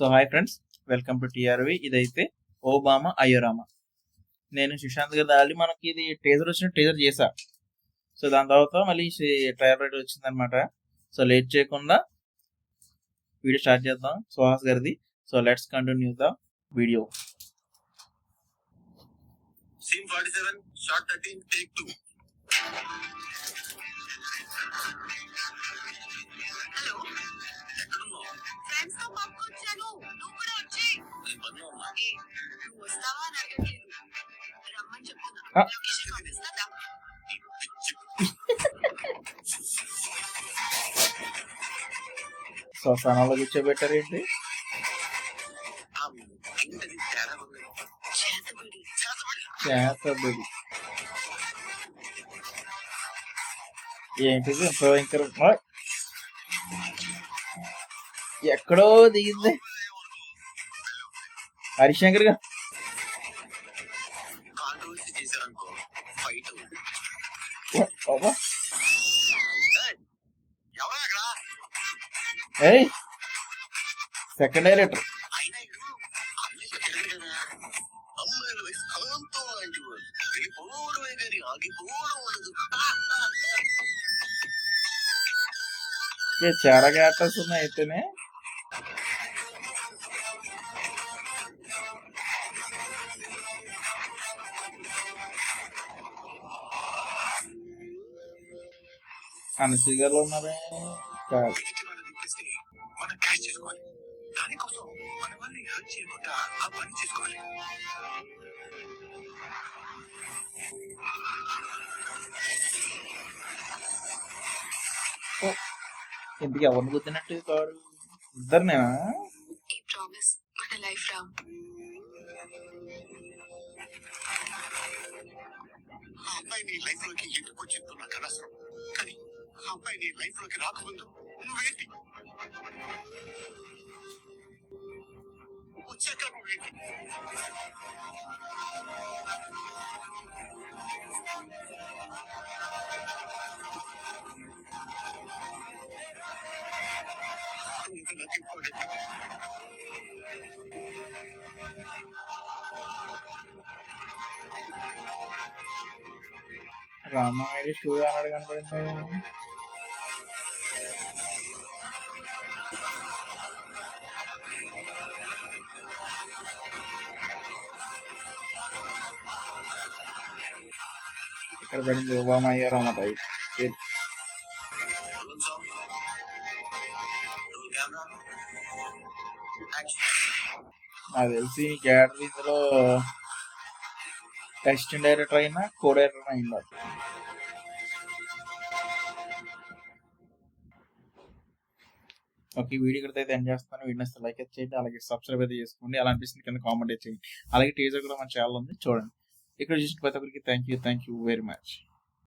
So hi friends, welcome to TRV. ఇదైతే Obama అయోరామా. నేను సుశాంత్ గారి ఆల్రెడీ మనకి ఇది టీజర్ వచ్చిన టీజర్ చేశా. సో దాని తర్వాత మళ్ళీ ట్రైలర్ వచ్చిందనమాట. సో లేట్ చేయకుండా వీడియో స్టార్ట్ చేద్దాం సుహాస్ గారిది. So let's continue the video. Scene 47, shot 13, take 2. Hello, ఎక్కడున్నావు? ఫ్రెండ్స్ తో పబ్కి వచ్చాను. నువ్వు కూడా వచ్చేయ్. నేను పనిలో ఉన్నా. ఏ, నువ్వు వస్తావా అని అడగట్లేదు, రమ్మని చెప్తున్నా. ఆ. లొకేషన్ పంపిస్తా దా. ఈ పిచ్చి సో సనాలో కూర్చోబెట్టారేంటి? ఆ ఏంటది తేడా ఉంది. చేతబడి. చేతబడి ఏంటిది? భయంకరం. ఎక్కడో దిగింది హరిశంకర్ గా. కాంట్రవర్సీ చేశారనుకో, ఫైట్ అవుతుంది. బాబా, ఎవరు అక్కడ? ఏయ్ సెకండ్ డైరెక్టర్. అయినా ఇడు అన్నింటి తిరగడు కదా. అమ్మాయిల వయసు కాంతం లాంటి వాడు. వెళ్ళిపోవడమే కానీ ఆగిపోవడం ఉండదు. చాలా క్యారెక్టర్స్ ఉన్నాయి అయితేనే. అనసూయ ఉన్నారే కాదు. వీటికి మనం తిప్పేస్తే మనం క్యాష్ చేసుకోవాలి. దానికోసం మన వాళ్ళని హర్ట్ చేయకుండా ఆ పని చేసుకోవాలి. ఇంటికి ఎవరిని గుర్తినట్టు కారు ఇద్దరినేనా? ఈ ప్రామిస్ మన లైఫ్ రామ్. ఆ అమ్మాయి నీ లైఫ్ లోకి ఎందుకు వచ్చిందో నాకు అనవసరం. కానీ ఆ అమ్మాయి నీ లైఫ్ లోకి రాకముందు నువ్వేంటి, వచ్చాక నువ్వేంటి? ఇది నాకు ఇంపార్టెంట్. రామాయణ స్టూడియో అన్నాడు కనపడింది. ఇక్కడ పడింది ఓబామా అయ్యారామా type. Balloon sound. Roll camera. Action. నాకు తెలిసి క్యారెక్టర్ ఇందులో టెస్ట్ డైరెక్టర్ అయినా కో డైరెక్టర్ అయినా. ఓకే, వీడియో ఇక్కడ అయితే ఎండ్ చేస్తాను. వీడియో నచ్చితే లైక్ చేయండి, అలాగే సబ్స్క్రైబ్ అయితే చేసుకోండి. అలా అనిపిస్తుంది కింద కామెంట్ చేయండి. అలాగే టీజర్ కూడా మన ఛానల్ ఉంది, చూడండి. ఇక్కడ చూసిన ప్రతి ఒక్కరికి థ్యాంక్ యూ వెరీ మచ్.